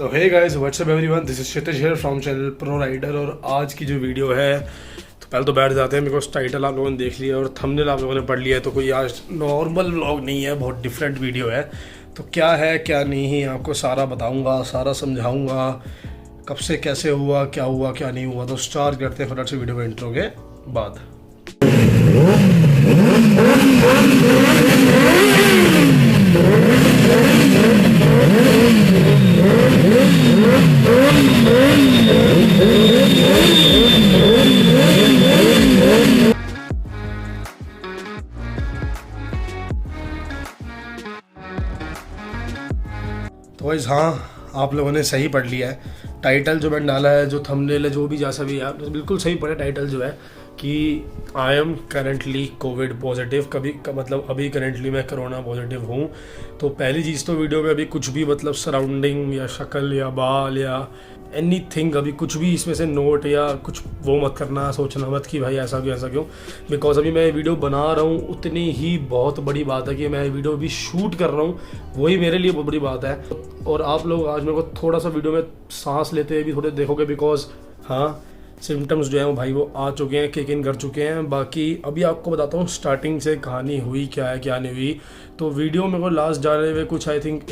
तो hey guys what's up everyone, this is Kshitij here from channel pro rider. और आज की जो वीडियो है तो पहले तो बैठ जाते हैं, बिकॉज टाइटल आप लोगों ने देख लिया और थंबनेल आप लोगों ने पढ़ लिया है। तो कोई आज नॉर्मल व्लॉग नहीं है, बहुत डिफरेंट वीडियो है। तो क्या है क्या नहीं आपको सारा बताऊंगा, सारा समझाऊंगा, कब से कैसे हुआ क्या नहीं हुआ। तो स्टार्ट करते हैं फटाफट से वीडियो के इंट्रो के बाद। तो गाइस हाँ, आप लोगों ने सही पढ़ लिया है। टाइटल जो मैंने डाला है, जो थंबनेल है, जो भी जैसा भी है, आपने बिल्कुल सही पढ़ा। टाइटल जो है कि I am currently Covid positive, मतलब अभी करेंटली मैं कोरोना पॉजिटिव हूँ। तो पहली चीज़ तो वीडियो में अभी कुछ भी मतलब सराउंडिंग या शक्ल या बाल या एनीथिंग, अभी कुछ भी इसमें से नोट या कुछ वो मत करना, सोचना मत कि भाई ऐसा क्यों। बिकॉज अभी मैं वीडियो बना रहा हूँ, उतनी ही बहुत बड़ी बात है कि मैं वीडियो अभी शूट कर रहा हूँ, वही मेरे लिए बहुत बड़ी बात है। और आप लोग आज मेरे को थोड़ा सा वीडियो में सांस लेते हुए भी थोड़े देखोगे, बिकॉज हाँ सिम्टम्स जो है वो भाई वो आ चुके हैं, किक इन कर चुके हैं। बाकी अभी आपको बताता हूँ स्टार्टिंग से कहानी हुई क्या है क्या नहीं हुई। तो वीडियो मेरे को लास्ट जाने हुए कुछ I think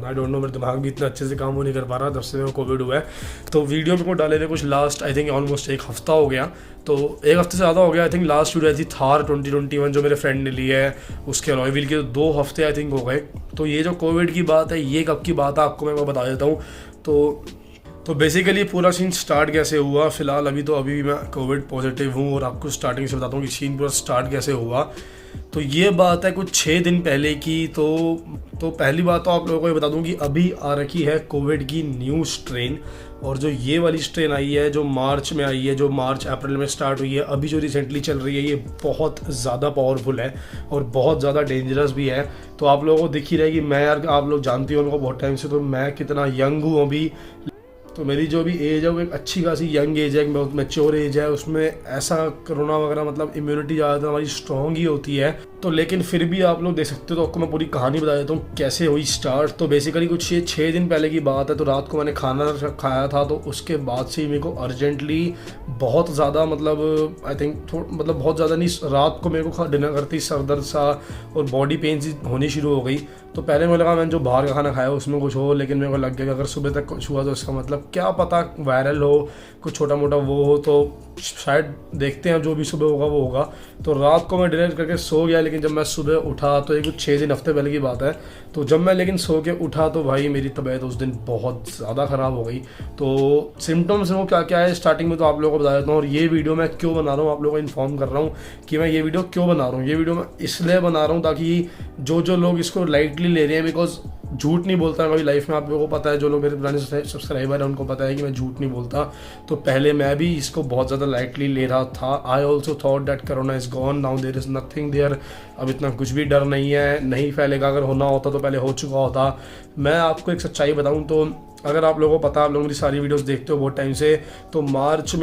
I don't no, मेरे दिमाग भी इतना अच्छे से काम नहीं कर पा रहा जब से मेरे को कोविड हुआ है। तो वीडियो मेरे को डाले हुए कुछ लास्ट आई थिंक ऑलमोस्ट एक हफ्ता हो गया, तो एक हफ्ते से ज़्यादा हो गया। आई थिंक लास्ट वीडियो आई थी थार 2021 जो मेरे फ्रेंड ने ली है, उसके अलॉय व्हील के 2 हफ्ते आई थिंक हो गए। तो ये जो कोविड की बात है, ये कब की बात है आपको मैं बता देता हूँ। तो बेसिकली पूरा सीन स्टार्ट कैसे हुआ। फिलहाल अभी भी मैं कोविड पॉजिटिव हूँ और आपको स्टार्टिंग से बताता हूँ कि सीन पूरा स्टार्ट कैसे हुआ। तो ये बात है कुछ 6 दिन पहले की। तो पहली बात तो आप लोगों को ये बता दूं कि अभी आ रखी है कोविड की न्यू स्ट्रेन। और जो ये वाली स्ट्रेन आई है, जो मार्च में आई है, जो मार्च अप्रैल में स्टार्ट हुई है, अभी जो रिसेंटली चल रही है, ये बहुत ज़्यादा पावरफुल है और बहुत ज़्यादा डेंजरस भी है। तो आप लोगों को दिख ही रहा है कि मैं, यार आप लोग जानती हो उनको बहुत टाइम से, तो मैं कितना यंग हूँ अभी। तो मेरी जो भी एज है वो एक अच्छी खासी यंग एज है, बहुत मैच्योर एज है। उसमें ऐसा कोरोना वगैरह मतलब इम्यूनिटी ज़्यादातर हमारी स्ट्रॉन्ग ही होती है। तो लेकिन फिर भी आप लोग देख सकते हो। तो आपको मैं पूरी कहानी बता देता हूँ कैसे हुई स्टार्ट। तो बेसिकली कुछ ये 6 दिन पहले की बात है। तो रात को मैंने खाना खाया था, तो उसके बाद से ही मेरे को अर्जेंटली बहुत ज़्यादा मतलब आई थिंक मतलब बहुत ज़्यादा नहीं, रात को मेरे को डिनर करती सर दर्द सा और बॉडी पेन होनी शुरू हो गई। तो पहले मुझे लगा मैंने जो बाहर का खाना खाया उसमें कुछ हो, लेकिन मेरे को लग गया कि अगर सुबह तक कुछ हुआ तो इसका मतलब क्या पता वायरल हो, कुछ छोटा मोटा वो हो। तो शायद देखते हैं, जो भी सुबह होगा वो होगा। तो रात को मैं डिनर करके सो गया, लेकिन जब मैं सुबह उठा तो ये कुछ 6 दिन हफ्ते पहले की बात है। तो जब मैं लेकिन सो के उठा तो भाई मेरी तबीयत उस दिन बहुत ज़्यादा ख़राब हो गई। तो सिम्टम्स वो क्या क्या है स्टार्टिंग में तो आप लोगों को बता देता हूँ। और ये वीडियो मैं क्यों बना रहा हूँ, आप लोगों को इन्फॉर्म कर रहा हूँ कि मैं ये वीडियो क्यों बना रहा हूँ। ये वीडियो मैं इसलिए बना रहा हूँ ताकि जो लोग इसको लाइटली ले रहे हैं, बिकॉज झूठ नहीं बोलता मैं कभी लाइफ में, आप लोगों को पता है, जो लोग मेरे पुराने सब्सक्राइबर हैं उनको पता है कि मैं झूठ नहीं बोलता। तो पहले मैं भी इसको बहुत ज़्यादा लाइटली ले रहा था। I also thought that corona is gone, now there is nothing there. अब इतना कुछ भी डर नहीं है, नहीं फैलेगा। अगर होना होता तो पहले हो चुका होता। मैं आपको एक सच्चाई बताऊं तो अगर आप लोगों को पता, आप लोग मेरी सारी वीडियोस देखते हो बहुत टाइम से, तो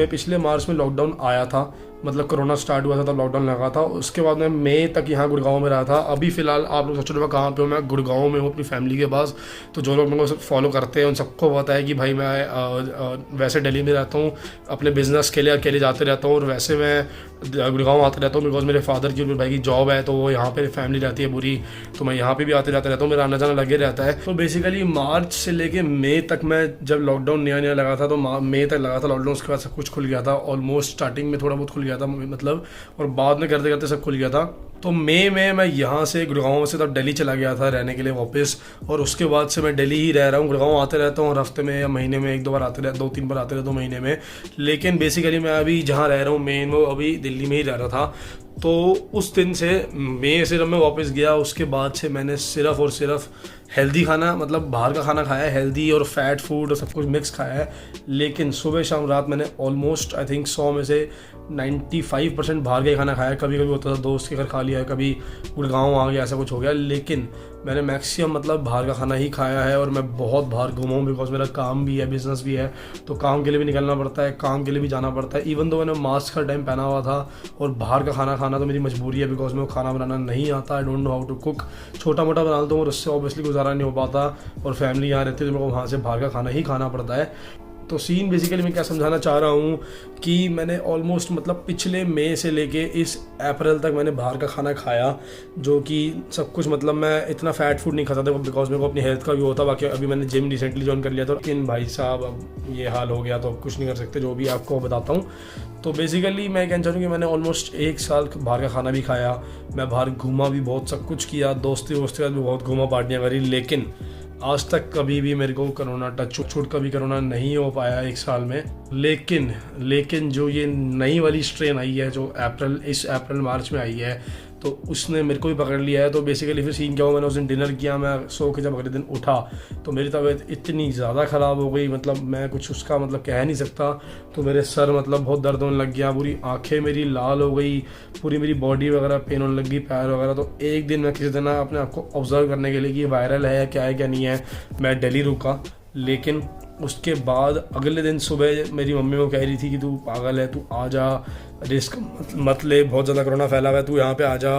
पिछले मार्च में लॉकडाउन आया था, मतलब कोरोना स्टार्ट हुआ था तब लॉकडाउन लगा था। उसके बाद मैं मई तक यहाँ गुड़गांव में रहा था। अभी फ़िलहाल आप लोग सोच रहे हो कहाँ पे हूँ, मैं गुड़गांव में हूँ अपनी फैमिली के पास। तो जो लोग मेरे को फॉलो करते हैं उन सबको पता है कि भाई मैं वैसे दिल्ली में रहता हूँ, अपने बिज़नेस के लिए अकेले जाते रहता हूँ, और वैसे मैं गुड़गांव आते रहता हूँ बिकॉज मेरे फादर की और मेरे भाई की जॉब है, तो वो यहाँ पे फैमिली रहती है पूरी। तो मैं यहाँ पे भी आते जाते रहता हूँ, मेरा आना जाना लगे रहता है। तो बेसिकली मार्च से लेके मई तक, मैं जब लॉकडाउन नया लगा था तो मई तक लगा था लॉकडाउन। उसके बाद सब कुछ खुल गया था, ऑलमोस्ट स्टार्टिंग में थोड़ा बहुत खुल गया था मतलब, और बाद में करते करते सब खुल गया था। तो मई में मैं यहाँ से गुड़गांव से तब दिल्ली चला गया था रहने के लिए वापस, और उसके बाद से मैं दिल्ली ही रह रहा हूँ। गुड़गांव आते रहता हूँ, और हफ्ते में या महीने में 1-2 बार आते रहता, 2-3 बार आते रहता हूँ महीने में। लेकिन बेसिकली मैं अभी जहाँ रह रहा हूँ मेन, वो अभी दिल्ली में ही रह रहा था। तो उस दिन से मई से जब मैं वापस गया, उसके बाद से मैंने सिर्फ और सिर्फ हेल्दी खाना, मतलब बाहर का खाना खाया है, हेल्दी और फैट फूड और सब कुछ मिक्स खाया है। लेकिन सुबह शाम रात मैंने ऑलमोस्ट आई थिंक 100 में से 95% बाहर का ही खाना खाया है। कभी कभी होता था दोस्त के घर खा लिया है, कभी गुड़गांव आ गया, ऐसा कुछ हो गया। लेकिन मैंने मैक्सिमम मतलब बाहर का खाना ही खाया है और मैं बहुत बाहर घूमा हूँ, बिकॉज मेरा काम भी है, बिजनेस भी है, तो काम के लिए भी निकलना पड़ता है, काम के लिए भी जाना पड़ता है। इवन तो मैंने मास्क का टाइम पहना हुआ था और बाहर का खाना खाना तो मेरी मजबूरी है, बिकॉज मेरे को खाना बनाना नहीं आता, I don't know how to cook. छोटा मोटा बना लेता हूँ और उससे ऑब्वियसली गुजारा नहीं हो पाता, और फैमिली यहाँ रहती है तो मेरे को वहाँ से बाहर का खाना ही खाना पड़ता है। तो सीन बेसिकली मैं क्या समझाना चाह रहा हूँ कि मैंने ऑलमोस्ट मतलब पिछले मई से लेके इस अप्रैल तक मैंने बाहर का खाना खाया, जो कि सब कुछ मतलब मैं इतना फैट फूड नहीं खाता था, बिकॉज मेरे को अपनी हेल्थ का भी होता। बाकी अभी मैंने जिम रिसेंटली ज्वाइन कर लिया था, लेकिन भाई साहब अब ये हाल हो गया तो अब कुछ नहीं कर सकते, जो भी आपको बताता हूँ। तो बेसिकली मैं कहना चाहूँ कि मैंने ऑलमोस्ट 1 साल बाहर का खाना भी खाया, मैं बाहर घूमा भी बहुत, सब कुछ किया, दोस्ती वोस्ती के साथ भी बहुत घूमा, पार्टियाँ करी, लेकिन आज तक कभी भी मेरे को कोरोना टच छूट कभी कोरोना नहीं हो पाया 1 साल में। लेकिन जो ये नई वाली स्ट्रेन आई है जो इस अप्रैल मार्च में आई है, तो उसने मेरे को भी पकड़ लिया है। तो बेसिकली फिर सीन क्या हुआ, मैंने उस दिन डिनर किया, मैं सो के जब अगले दिन उठा तो मेरी तबीयत इतनी ज़्यादा ख़राब हो गई, मतलब मैं कुछ उसका मतलब कह नहीं सकता। तो मेरे सर मतलब बहुत दर्द होने लग गया, पूरी आंखें मेरी लाल हो गई, पूरी मेरी बॉडी वगैरह पेन होने लगी, पैर वगैरह। तो एक दिन मैं किसी तरह अपने आप को ऑब्जर्व करने के लिए कि वायरल है क्या नहीं है, मैं दिल्ली रुका। लेकिन उसके बाद अगले दिन सुबह मेरी मम्मी को कह रही थी कि तू पागल है, तू आ जा, रिस्क मत ले, बहुत ज़्यादा कोरोना फैला हुआ है, तू यहाँ पे आ जा,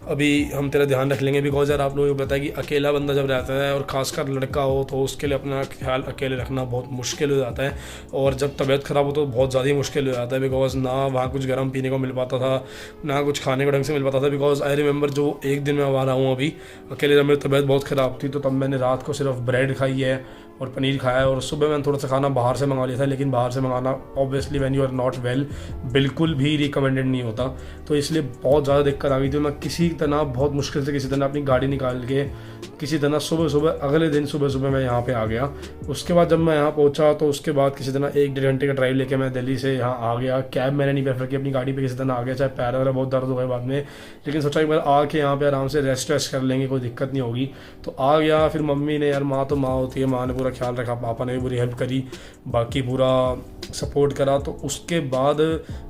अभी हम तेरा ध्यान रख लेंगे। बिकॉज यार आप लोगों को पता है कि अकेला बंदा जब रहता है और ख़ासकर लड़का हो तो उसके लिए अपना ख्याल अकेले रखना बहुत मुश्किल हो जाता है, और जब तबीयत ख़राब हो तो बहुत ज़्यादा ही मुश्किल हो जाता है। बिकॉज ना वहाँ कुछ गर्म पीने को मिल पाता था, ना कुछ खाने को ढंग से मिल पाता था। बिकॉज आई रिमेंबर जो एक दिन मैं वहाँ रहा हूँ अभी अकेले, जब मेरी तबीयत बहुत ख़राब थी, तो तब मैंने रात को सिर्फ ब्रेड खाई है और पनीर खाया है, और सुबह मैंने थोड़ा सा खाना बाहर से मंगा लिया था। लेकिन बाहर से मंगाना obviously when you are not well बिल्कुल भी रिकमेंडेड नहीं होता, तो इसलिए बहुत ज़्यादा दिक्कत आ गई थी। मैं किसी तरह बहुत मुश्किल से किसी तरह अपनी गाड़ी निकाल के किसी तरह सुबह अगले दिन सुबह मैं यहाँ पे आ गया। उसके बाद जब मैं यहाँ पहुँचा तो उसके बाद किसी तरह 1-1.5 घंटे का ड्राइव लेके मैं दिल्ली से यहाँ आ गया। कैब मैंने नहीं प्रेफर की, अपनी गाड़ी पे किसी तरह आ गया, चाहे पैर वगैरह बहुत दर्द हो गए बाद में, लेकिन सोचा एक बार आके यहाँ पे आराम से रेस्ट कर लेंगे, कोई दिक्कत नहीं होगी। तो आ गया। फिर मम्मी ने, यार माँ तो माँ होती है, माँ ने पूरा ख्याल रखा, पापा ने भी पूरी हेल्प करी, बाकी पूरा सपोर्ट करा। तो उसके बाद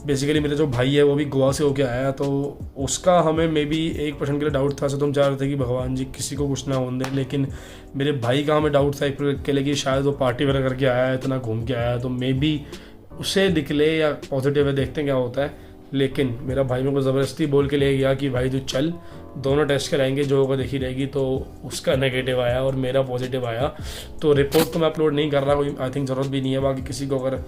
बेसिकली मेरे जो भाई है वो भी गोवा से होके आया, तो उसका हमें मे बी 1% के लिए डाउट था। तो हम चाह रहे थे कि भगवान जी किसी को कुछ ना होने दें, लेकिन मेरे भाई का हमें डाउट था एक के लिए कि शायद वो पार्टी वगैरह करके आया है, इतना घूम के आया है, तो मे बी उसे निकले या पॉजिटिव है, देखते हैं क्या होता है। लेकिन मेरा भाई मेरे को ज़बरदस्ती बोल के ले गया कि भाई तू चल, दोनों टेस्ट कराएंगे, जो होगा देखी रहेगी। तो उसका नेगेटिव आया और मेरा पॉजिटिव आया। तो रिपोर्ट तो मैं अपलोड नहीं कर रहा, कोई आई थिंक ज़रूरत भी नहीं है, बाकी किसी को अगर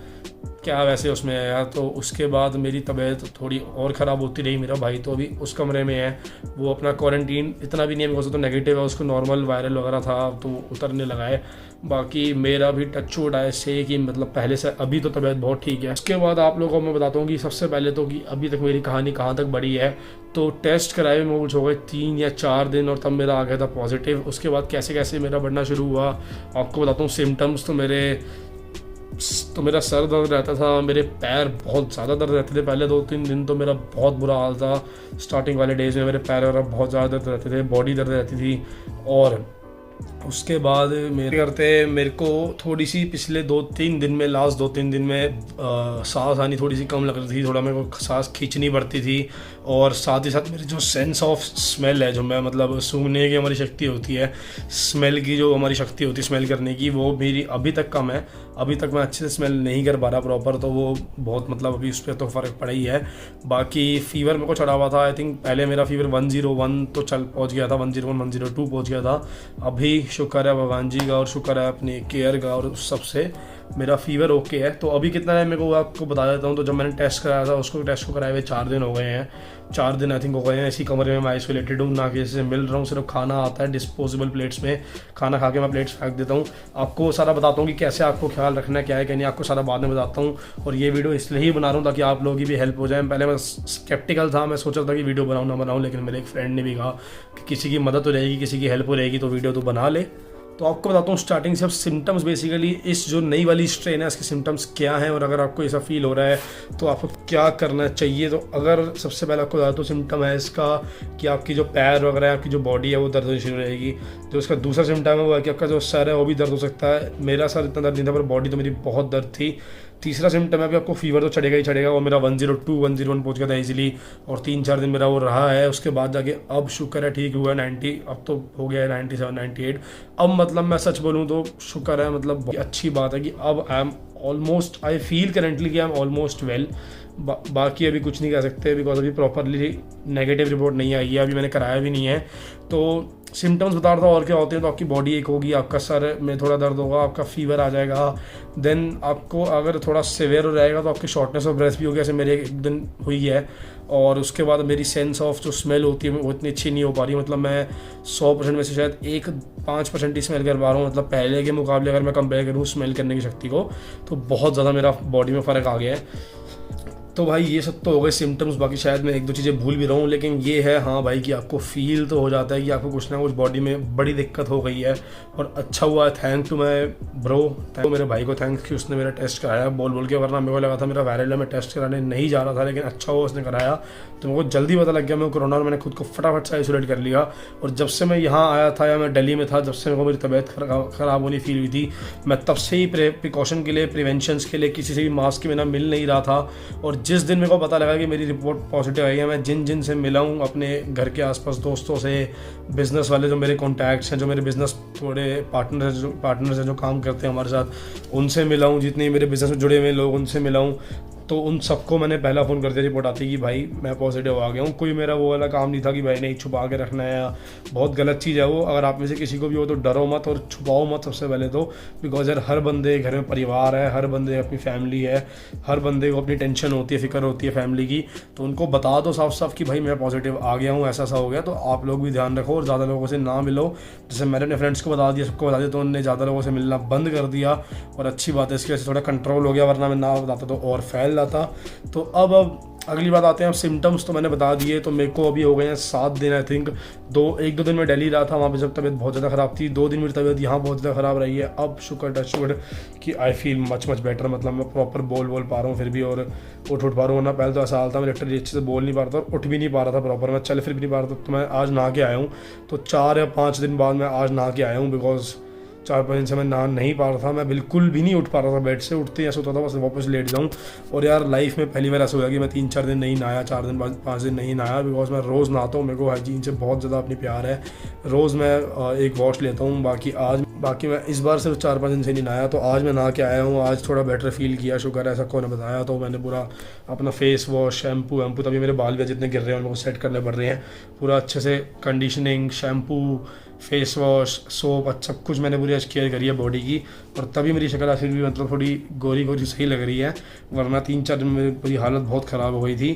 क्या वैसे उसमें आया। तो उसके बाद मेरी तबीयत थोड़ी और ख़राब होती रही। मेरा भाई तो अभी उस कमरे में है, वो अपना क्वारंटीन इतना भी नहीं है, बिकॉज तो नेगेटिव है, उसको नॉर्मल वायरल वगैरह था तो उतरने लगा है। बाकी मेरा भी टच वुड ऐसे कि मतलब पहले से अभी तो तबीयत बहुत ठीक है। उसके बाद आप लोगों को मैं बताता हूँ कि सबसे पहले तो कि अभी तक मेरी कहानी कहाँ तक बढ़ी है। तो टेस्ट कराए में कुछ हो गए 3 या 4 दिन, और तब मेरा आ गया था पॉजिटिव। उसके बाद कैसे कैसे मेरा बढ़ना शुरू हुआ आपको बताता हूँ। सिम्टम्स तो मेरा सर दर्द रहता था, मेरे पैर बहुत ज़्यादा दर्द रहते थे। पहले 2-3 दिन तो मेरा बहुत बुरा हाल था। स्टार्टिंग वाले डेज में मेरे पैर वगैरह बहुत ज़्यादा दर्द रहते थे, बॉडी दर्द रहती थी। और उसके बाद मेरे को थोड़ी सी पिछले 2-3 दिन में, लास्ट 2-3 दिन में सांस आनी थोड़ी सी कम लग रही थी, थोड़ा मेरे को सांस खींचनी पड़ती थी। और साथ ही साथ मेरी जो सेंस ऑफ स्मेल है, जो मैं मतलब सूंघने की हमारी शक्ति होती है, स्मेल की जो हमारी शक्ति होती है स्मेल करने की, वो मेरी अभी तक कम है। अभी तक मैं अच्छे से स्मेल नहीं कर पा रहा प्रॉपर, तो वो बहुत मतलब अभी उस पर तो फ़र्क पड़ा ही है। बाकी फ़ीवर मेरे को चढ़ा हुआ था, आई थिंक पहले मेरा फ़ीवर 101 तो पहुँच गया था, 101 102 पहुँच गया था। अभी शुक्र है भगवान जी का और शुक्र है अपनी केयर का और सबसे, मेरा फ़ीवर ओके है। तो अभी कितना है मेरे को आपको बता देता हूँ। तो जब मैंने टेस्ट कराया था, उसको टेस्ट को कराए हुए 4 दिन हो गए हैं, 4 दिन आई थिंक हो गए हैं। इसी कमरे में मैं आइसोलेटेड हूँ, ना किसी से मिल रहा हूँ, सिर्फ खाना आता है डिस्पोजेबल प्लेट्स में, खाना खा के मैं प्लेट्स फेंक देता हूँ। आपको सारा बताता हूँ कि कैसे आपको ख्याल रखना है, क्या है क्या नहीं, आपको सारा बाद में बताता हूँ। और ये वीडियो इसलिए ही बना रहा हूँ ताकि आप लोगों की भी हेल्प हो जाए। पहले मैं स्केप्टिकल था, मैं सोच रहा था कि वीडियो बनाऊँ ना बनाऊँ, लेकिन मेरे एक फ्रेंड ने भी कहा कि किसी की मदद हो जाएगी, किसी की हेल्प हो जाएगी, तो वीडियो तो बना ले। तो आपको बताता हूँ स्टार्टिंग से अब सिम्टम्स, बेसिकली इस जो नई वाली स्ट्रेन है इसके सिम्टम्स क्या हैं, और अगर आपको ऐसा फील हो रहा है तो आपको क्या करना चाहिए। तो अगर सबसे पहले आपको बता, तो सिम्टम है इसका कि आपकी जो पैर वगैरह है, आपकी जो बॉडी है वो दर्द होनी शुरू रहेगी। जो इसका दूसरा सिम्टम है वो है कि आपका जो सर है वो भी दर्द हो सकता है। मेरा सर इतना दर्द नहीं था, पर बॉडी तो मेरी बहुत दर्द थी। तीसरा सिम्टम है अभी आपको फीवर तो चढ़ेगा ही चढ़ेगा, वो मेरा 102 101 पहुंच गया था इजीली, और 3-4 दिन मेरा वो रहा है। उसके बाद जाके अब शुक्र है ठीक हुआ 90, अब तो हो गया है 97 98। अब मतलब मैं सच बोलूँ तो शुक्र है, मतलब बहुत अच्छी बात है कि अब I am almost, I feel currently कि आई एम ऑलमोस्ट वेल। बाकी अभी कुछ नहीं कह सकते बिकॉज अभी प्रॉपरली नेगेटिव रिपोर्ट नहीं आई है, अभी मैंने कराया भी नहीं है। तो सिम्टम्स बता रहा था और क्या होते हैं, तो आपकी बॉडी एक होगी, आपका सर में थोड़ा दर्द होगा, आपका फीवर आ जाएगा, देन आपको अगर थोड़ा सिवियर हो जाएगा तो आपकी शॉर्टनेस ऑफ ब्रेथ भी होगी, जैसे मेरे एक दिन हुई है। और उसके बाद मेरी सेंस ऑफ जो स्मेल होती है वो इतनी अच्छी नहीं हो पा रही, मतलब मैं 100% में से शायद 5% ही स्मेल कर पा रहा हूँ, मतलब पहले के मुकाबले अगर मैं कंपेयर करूँ स्मेल करने की शक्ति को, तो बहुत ज़्यादा मेरा बॉडी में फ़र्क आ गया है। तो भाई ये सब तो हो गए सिम्टम्स, बाकी शायद मैं 1-2 चीज़ें भूल भी रहा हूँ, लेकिन ये है हाँ भाई कि आपको फील तो हो जाता है कि आपको कुछ ना कुछ बॉडी में बड़ी दिक्कत हो गई है। और अच्छा हुआ है, थैंक टू माई ब्रो, मेरे भाई को थैंक्स कि उसने मेरा टेस्ट कराया बोल के, वरना मेरे को लगा था मेरा वायरल है, मैं टेस्ट कराने नहीं जा रहा था, लेकिन अच्छा हुआ उसने कराया तो मेरे को जल्दी पता लग गया मैं कोरोना, और मैंने खुद को फटाफट से आइसोलेट कर लिया। और जब से मैं यहाँ आया था या मैं दिल्ली में था, जब से मेरे को मेरी तबीयत ख़राब होनी फील हुई थी, मैं तब से ही प्रिकॉशन के लिए, प्रिवेंशंस के लिए किसी से भी मास्क के बिना मिल नहीं रहा था। और जिस दिन मेरे को पता लगा कि मेरी रिपोर्ट पॉजिटिव आई है, मैं जिन से मिला हूँ अपने घर के आसपास दोस्तों से, बिज़नेस वाले जो मेरे कॉन्टैक्ट्स हैं, जो मेरे बिज़नेस थोड़े पार्टनर्स हैं जो काम करते हैं हमारे साथ, उनसे मिला हूँ, जितने मेरे बिज़नेस में जुड़े हुए लोग उनसे मिला हूँ, तो उन सबको मैंने पहला फ़ोन कर दिया रिपोर्ट आती कि भाई मैं पॉजिटिव आ गया हूँ। कोई मेरा वो वाला काम नहीं था कि भाई नहीं छुपा के रखना है, या बहुत गलत चीज़ है वो। अगर आप में से किसी को भी हो तो डरो मत और छुपाओ मत सबसे पहले तो, बिकॉज यार हर बंदे घर में परिवार है, हर बंदे अपनी फैमिली है, हर बंदे को अपनी टेंशन होती है, फिक्र होती है फैमिली की, तो उनको बता दो साफ साफ कि भाई मैं पॉजिटिव आ गया हूँ, ऐसा हो गया। तो आप लोग भी ध्यान रखो और ज़्यादा लोगों से ना मिलो, जैसे मैंने अपने फ्रेंड्स को बता दिया, सबको बता दिया, तो उन्होंने ज़्यादा लोगों से मिलना बंद कर दिया, और अच्छी बात है, इसकी वजह से थोड़ा कंट्रोल हो गया, वरना मैं ना बताता तो और फैल जाता। तो अब अगली बात आते हैं, अब सिम्टम्स तो मैंने बता दिए, तो मेरे को अभी हो गए हैं 7 दिन, आई थिंक 1-2 दिन मैं दिल्ली रहा था, वहाँ पे जब तबीयत बहुत ज़्यादा ख़राब थी, 2 दिन मेरी तबीयत यहाँ बहुत ज़्यादा ख़राब रही है। अब शुक्र टच वुड कि आई फील मच बेटर, मतलब मैं प्रॉपर बोल पा रहा हूँ फिर भी, और उठ पा रहा हूँ, वरना पहले तो ऐसा हाल था मैं लिटरली अच्छे से बोल नहीं पा रहा था और उठ भी नहीं पा रहा था प्रॉपर, मैं चल फिर भी नहीं पा रहा था। तो मैं आज नहा के आया हूँ, तो 4 या 5 दिन बाद मैं आज नहा के आया हूँ, बिकॉज 4-5 दिन से मैं नहा नहीं पा रहा था, मैं बिल्कुल भी नहीं उठ पा रहा था बेड से, उठते ऐसा होता था बस वापस लेट जाऊँ। और यार लाइफ में पहली बार ऐसा हुआ कि मैं 3-4 दिन नहीं नहाया, 4 दिन 5 दिन नहीं नहाया, बिकॉज मैं रोज़ नहाता हूँ, मेरे को हाइजीन से बहुत ज़्यादा अपनी प्यार है, रोज़ मैं एक वॉश लेता हूँ। बाकी मैं इस बार सिर्फ 4-5 दिन से नहीं नहाया, तो आज मैं नहा के आया हूँ, आज थोड़ा बेटर फील किया, शुक्र है, ऐसा कौन ने बताया। तो मैंने पूरा अपना फेस वॉश, शैम्पू, तभी मेरे बाल भी जितने गिर रहे हैं उनको सेट करने पड़ रहे हैं, पूरा अच्छे से conditioning, shampoo, face wash, soap, सब कुछ मैंने पूरी केयर करी है बॉडी की, और तभी मेरी शक्ल फिर भी मतलब थोड़ी गोरी सही लग रही है, वरना 3-4 दिन में पूरी हालत बहुत ख़राब हो गई थी।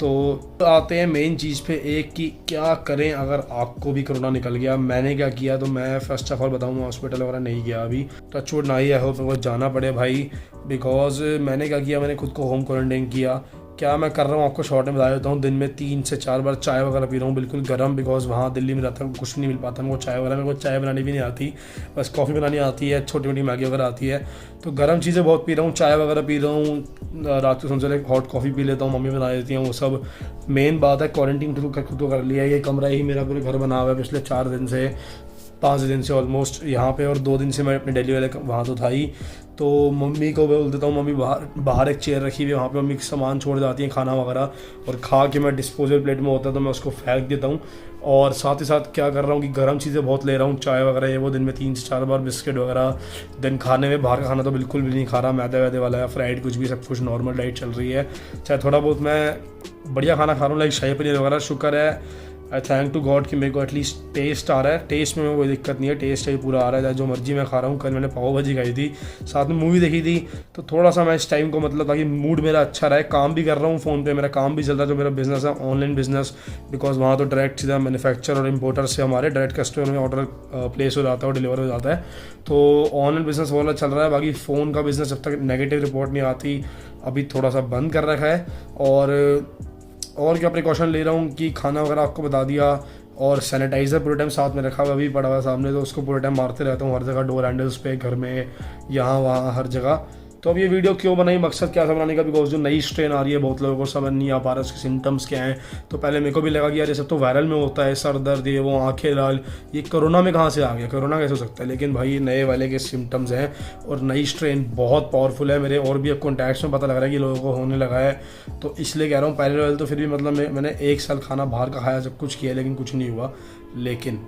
तो आते हैं मेन चीज़ पे एक कि क्या करें अगर आपको भी कोरोना निकल गया। मैंने क्या किया, तो मैं फर्स्ट ऑफ ऑल बताऊँ, हॉस्पिटल वगैरह नहीं गया अभी, टच वुड ना ही आई होप मेरे को जाना पड़े भाई, बिकॉज मैंने क्या किया, मैंने खुद को होम क्वारंटाइन किया। क्या मैं कर रहा हूँ आपको शॉर्ट में बता देता हूँ, दिन में 3 से 4 बार चाय वगैरह पी रहा हूँ, बिल्कुल गर्म, बिकॉज वहाँ दिल्ली में रहता हूँ कुछ नहीं मिल पाता मेरे को चाय वगैरह, मेरे को चाय बनानी भी नहीं आती, बस कॉफ़ी बनानी आती है, छोटी मोटी मैगी वगैरह आती है, तो गर्म चीज़ें बहुत पी रहा हूँ, चाय वगैरह पी रहा हूँ, रात को सोच हॉट कॉफ़ी पी लेता हूँ, मम्मी बना देती हैं वो सब। मेन बात है क्वारंटीन खुद को कर लिया, ये कमरा ही मेरा पूरे घर बना हुआ है पिछले 4 दिन से, 5 दिन से ऑलमोस्ट यहाँ पे, और 2 दिन से मैं अपने दिल्ली वाले वहाँ तो था ही। तो मम्मी को बोल देता हूँ, मम्मी बाहर एक चेयर रखी हुई है, वहाँ पे मम्मी सामान छोड़ जाती हैं खाना वगैरह, और खा के मैं डिस्पोजल प्लेट में होता है तो मैं उसको फेंक देता हूँ। और साथ ही साथ क्या कर रहा हूँ कि गर्म चीज़ें बहुत ले रहा हूँ, चाय वगैरह ये वो, दिन में 3 से 4 बार, बिस्किट वगैरह। दिन खाने में बाहर का खाना तो बिल्कुल भी नहीं खा रहा, मैदे वैदे वाला है, फ्राइड कुछ भी, सब कुछ नॉर्मल डाइट चल रही है। चाहे थोड़ा बहुत मैं बढ़िया खाना खा रहा हूँ, लाइक शाही पनीर वगैरह, शुक्र है, आई थैंक टू गॉड कि मेरे को एटलीस्ट टेस्ट आ रहा है, टेस्ट में कोई दिक्कत नहीं है, टेस्ट ही पूरा आ रहा है, जो मर्जी मैं खा रहा हूँ। कल मैंने पाव भाजी खाई थी, साथ में मूवी देखी थी, तो थोड़ा सा मैं इस टाइम को मतलब ताकि मूड मेरा अच्छा रहे, काम भी कर रहा हूँ फ़ोन पे, मेरा काम भी चल रहा है, जो मेरा बिज़नेस है ऑनलाइन बिज़नेस, बिकॉज वहाँ तो डायरेक्ट सीधा मैन्युफैक्चर और इम्पोर्टर से हमारे डायरेक्ट कस्टमर में ऑर्डर प्लेस हो जाता है और डिलीवर हो जाता है, तो ऑनलाइन बिज़नेस वाला चल रहा है। बाकी फ़ोन का बिज़नेस जब तक नेगेटिव रिपोर्ट नहीं आती अभी थोड़ा सा बंद कर रखा है। और क्या प्रिकॉशन ले रहा हूँ कि खाना वगैरह आपको बता दिया, और सैनिटाइज़र पूरे टाइम साथ में रखा हुआ, अभी पड़ा हुआ सामने, तो उसको पूरे टाइम मारते रहता हूँ हर जगह, डोर हैंडल्स पे, घर में, यहाँ वहाँ हर जगह। तो अब ये वीडियो क्यों बनाई, मकसद क्या था बनाने का, बिकॉज जो नई स्ट्रेन आ रही है बहुत लोगों को समझ नहीं आ पा रहा उसके सिम्टम्स क्या हैं। तो पहले मेरे को भी लगा कि यार ये सब तो वायरल में होता है, सर दर्द ये वो आंखें लाल, ये कोरोना में कहाँ से आ गया, कोरोना कैसे हो सकता है। लेकिन भाई ये नए वाले के सिम्टम्स हैं और नई स्ट्रेन बहुत पावरफुल है। मेरे और भी अब कॉन्टैक्ट्स में पता लग रहा है कि लोगों को होने लगा है, तो इसलिए कह रहा हूँ। पहले वाले तो फिर भी मतलब मैंने 1 साल खाना बाहर का खाया, सब कुछ किया, लेकिन कुछ नहीं हुआ। लेकिन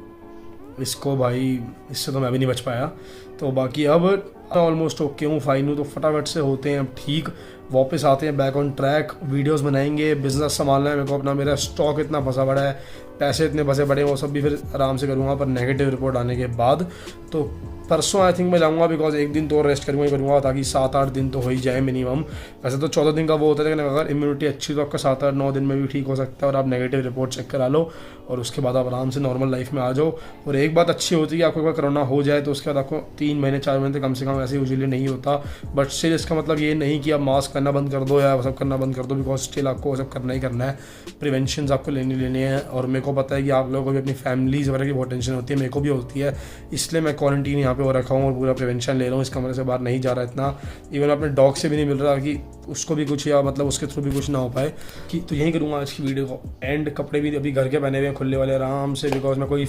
इसको भाई इससे तो मैं भी नहीं बच पाया। तो बाकी अब ऑलमोस्ट ओके हूँ, फाइन हूँ, तो फटाफट से होते हैं अब ठीक, वापस आते हैं बैक ऑन ट्रैक, वीडियोस बनाएंगे, बिजनेस संभालना है मेरे को अपना, मेरा स्टॉक इतना फंसा पड़ा है, पैसे इतने फंसे पड़े हैं, वो सब भी फिर आराम से करूँगा पर नेगेटिव रिपोर्ट आने के बाद। तो परसों आई थिंक मैं जाऊँगा, बिकॉज एक दिन तो रेस्ट करूँगा ताकि 7-8 दिन तो हो ही जाए मिनिमम। वैसे तो 14 दिन का वो होता है, लेकिन अगर इम्यूनिटी अच्छी तो आपका 7-8-9 दिन में भी ठीक हो सकता है और आप नेगेटिव रिपोर्ट चेक करा लो और उसके बाद आप आराम से नॉर्मल लाइफ में आ जाओ। और एक बात अच्छी होती है कि आपको अगर कोरोना हो जाए तो उसके बाद आपको 3 महीने 4 महीने कम से कम ऐसे यूजुअली नहीं होता। बट स्टिल इसका मतलब ये नहीं कि आप मास्क करना बंद कर दो या सब करना बंद कर दो, बिकॉज स्टिल आपको सब करना ही करना है, प्रिवेंशन आपको लेने हैं। और मेरे को पता है कि आप लोगों को भी अपनी फैमिलीज़ वगैरह की बहुत टेंशन होती है, मेरे को भी होती है, इसलिए मैं क्वारंटीन यहाँ पे हो रखा हूँ और पूरा प्रिवेंशन ले रहा हूँ, इस कमरे से बाहर नहीं जा रहा इतना। इवन अपने डॉग से भी नहीं मिल रहा कि उसको भी कुछ या मतलब उसके थ्रू भी कुछ ना हो पाए कि। तो यहीं करूँगा आज की वीडियो को एंड। कपड़े भी अभी घर के पहने हुए हैं खुले वाले आराम से, बिकॉज मैं कोई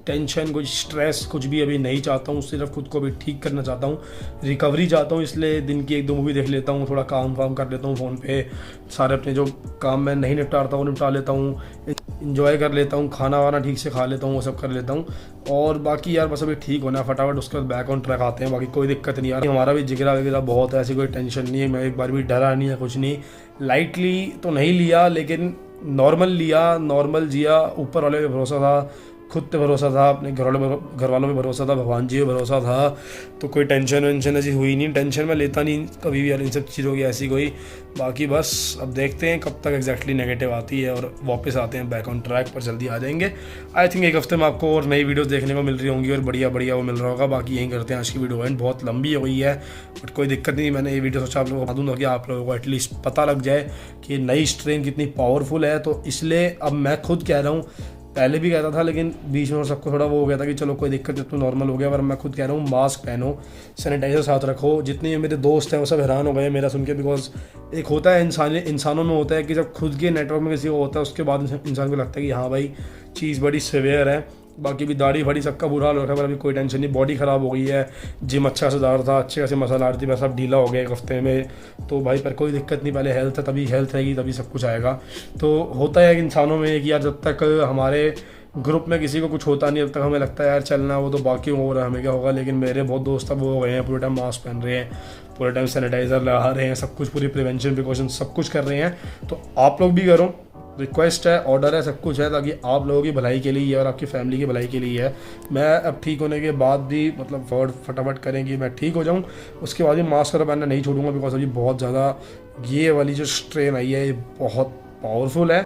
टेंशन कोई स्ट्रेस कुछ भी अभी नहीं चाहता हूँ, सिर्फ खुद को भी ठीक करना चाहता हूँ, रिकवरी चाहता हूँ। इसलिए दिन की 1-2 मूवी देख लेता हूँ, थोड़ा काम वाम कर लेता हूँ फ़ोन पे, सारे अपने जो काम मैं नहीं निपटाता हूँ निपटा लेता हूँ, इंजॉय कर लेता हूँ, खाना वाना ठीक से खा लेता हूँ, वो सब कर लेता हूँ। और बाकी यार बस अभी ठीक होना फटाफट, उसके बाद बैक ऑन ट्रैक आते हैं। बाकी कोई दिक्कत नहीं यार, हमारा भी जिगरा वगैरह बहुत है, ऐसी कोई टेंशन नहीं है, मैं एक बार भी डरा नहीं है, कुछ नहीं, लाइटली तो नहीं लिया लेकिन नॉर्मल लिया, नॉर्मल जिया, ऊपर वाले पे भरोसा था, खुद पे भरोसा था, अपने घर वालों पे भरोसा था, भगवान जी पे भरोसा था। तो कोई टेंशन वेंशन ऐसी हुई नहीं, टेंशन मैं लेता नहीं कभी भी यार इन सब चीज़ों की ऐसी कोई। बाकी बस अब देखते हैं कब तक एग्जैक्टली नेगेटिव आती है और वापस आते हैं बैक ऑन ट्रैक पर, जल्दी आ जाएंगे। आई थिंक 1 हफ्ते में आपको और नई वीडियोस देखने को मिल रही होंगी और बढ़िया वो मिल रहा होगा। बाकी यहीं करते हैं आज की वीडियो एंड, बहुत लंबी हो गई है बट कोई दिक्कत नहीं, मैंने ये वीडियो सोचा आप लोगों को बता दूँगा कि आप लोगों को एटलीस्ट पता लग जाए कि नई स्ट्रेन कितनी पावरफुल है। तो इसलिए अब मैं खुद कह रहा हूँ, पहले भी कहता था लेकिन बीच में सबको थोड़ा वो हो गया था कि चलो कोई दिक्कत नहीं, तो नॉर्मल हो गया। पर मैं खुद कह रहा हूँ मास्क पहनो, सैनिटाइजर साथ रखो। जितने मेरे दोस्त हैं वो सब हैरान हो गए मेरा सुन के, बिकॉज एक होता है इंसानों में होता है कि जब खुद के नेटवर्क में किसी को होता है उसके बाद इंसान को लगता है कि हाँ भाई चीज़ बड़ी सीवियर है। बाकी भी दाढ़ी फाड़ी सबका बुरा हाल हो रखा है, पर अभी कोई टेंशन नहीं, बॉडी ख़राब हो गई है, जिम अच्छा से दार था, अच्छे खासे मसाला आ रही थी, बस अब ढीला हो गया 1 हफ्ते में। तो भाई पर कोई दिक्कत नहीं, पहले हेल्थ है, तभी हेल्थ रहेगी तभी सब कुछ आएगा। तो होता है इंसानों में कि यार जब तक हमारे ग्रुप में किसी को कुछ होता नहीं, अब तक हमें लगता है यार चलना, वो तो बाकी हो रहा है हमें क्या होगा। लेकिन मेरे बहुत दोस्त अब वो हो गए हैं, पूरे टाइम मास्क पहन रहे हैं, पूरे टाइम सैनिटाइज़र लगा रहे हैं, सब कुछ पूरी प्रिवेंशन प्रिकॉशन सब कुछ कर रहे हैं। तो आप लोग भी करो, रिक्वेस्ट है, ऑर्डर है, सब कुछ है, ताकि आप लोगों की भलाई के लिए और आपकी फैमिली की भलाई के लिए है। मैं अब ठीक होने के बाद भी मतलब वर्ड फटाफट करेंगे, मैं ठीक हो जाऊँ उसके बाद भी मास्क तो पहनना नहीं छोड़ूंगा, बिकॉज अभी बहुत ज़्यादा ये वाली जो स्ट्रेन आई है ये बहुत पावरफुल है।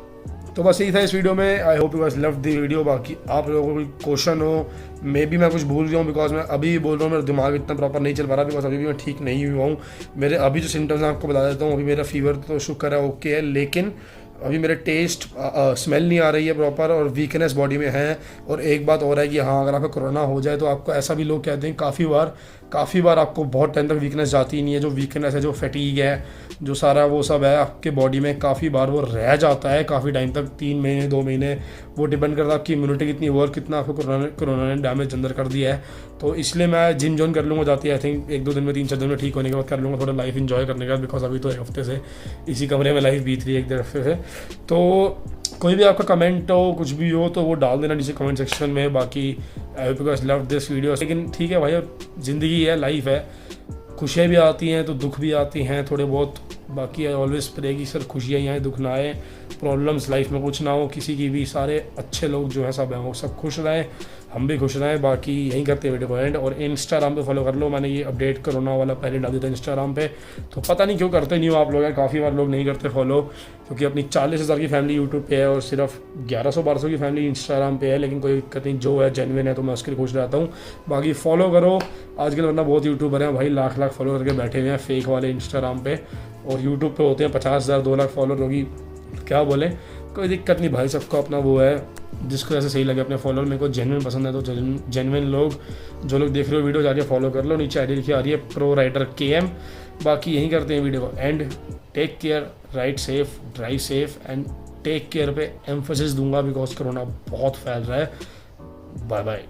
तो बस यही था इस वीडियो में। I hope you guys love the video. बाकी आप लोगों को कोई क्वेश्चन हो, मे बी मैं कुछ भूल गया हूँ, बिकॉज मैं अभी बोल रहा हूँ मेरा दिमाग इतना प्रॉपर नहीं चल पा रहा, बिकॉज अभी भी मैं ठीक नहीं हुआ हूँ। मेरे अभी जो सिम्टम्स हैं आपको बता देता हूँ। अभी मेरा फीवर तो शुक्र है ओके है, लेकिन अभी मेरे टेस्ट स्मेल नहीं आ रही है प्रॉपर और वीकनेस बॉडी में है। और एक बात और है कि हाँ अगर आपको कोरोना हो जाए तो आपको, ऐसा भी लोग कहते हैं काफ़ी बार आपको बहुत टाइम तक वीकनेस जाती ही नहीं है। जो वीकनेस है, जो फैटीग है, जो सारा वो सब है आपके बॉडी में, काफ़ी बार वो रह जाता है काफ़ी टाइम तक, 3 महीने 2 महीने, वो डिपेंड करता है आपकी इम्यूनिटी कितनी हुआ और कितना आपको कोरोना ने डैमेज अंदर कर दिया है। तो इसलिए मैं जिम जॉइन कर लूँगा जाती है, आई थिंक 1-2 दिन में 3-4 दिन में ठीक होने के बाद कर लूँगा, थोड़ा लाइफ इन्जॉय करने का, बिकॉज अभी तो 1 हफ्ते से इसी कमरे में लाइफ बीत रही है, 1-1.5 हफ्ते से। तो कोई भी आपका कमेंट हो, कुछ भी हो तो वो डाल देना नीचे कमेंट सेक्शन में। बाकी I hope you guys love this video. लेकिन ठीक है भाई, ज़िंदगी है, लाइफ है, खुशियाँ भी आती हैं तो दुख भी आती हैं थोड़े बहुत। बाकी आई ऑलवेज प्रे कि सर खुशियाँ ही आए, दुख ना आए, प्रॉब्लम्स लाइफ में कुछ ना हो किसी की भी, सारे अच्छे लोग जो है सब हैं वो सब खुश रहें, हम भी खुश रहें। बाकी यहीं करते वीडियो को एंड। और इंस्टाग्राम पे फॉलो कर लो, मैंने ये अपडेट कोरोना वाला पहले डाल दिया था इंस्टाग्राम पे, तो पता नहीं क्यों करते नहीं हो आप लोग यार, काफ़ी बार लोग नहीं करते फॉलो, क्योंकि अपनी 40,000 की फैमिली यूट्यूब पे है और सिर्फ 1100-1200 की फैमिली इंस्टाग्राम पे है। लेकिन कोई दिक्कत नहीं, जो है जेन्युइन है तो मैं उसके लिए खुश रहता हूँ। बाकी फॉलो करो, आजकल वरना बहुत यूट्यूबर हैं भाई, लाख फॉलो करके बैठे हुए हैं फेक वाले इंस्टाग्राम पे, और यूट्यूब पे होते हैं 50,000 2 लाख फॉलोअर होगी, क्या बोले। कोई दिक्कत नहीं भाई, सबको अपना वो है, जिसको ऐसे सही लगे अपने फॉलोअर। मेरे को जेन्युइन पसंद है, तो जेन्युइन लोग जो लोग देख रहे हो वीडियो जाके फॉलो कर लो, नीचे आईडी लिखी आ रही है प्रो राइडर KM। बाकी यहीं करते हैं वीडियो को end. Take care, ride safe, drive safe and take care पे एम्फोसिस दूंगा बिकॉज कोरोना बहुत फैल रहा है। Bye bye.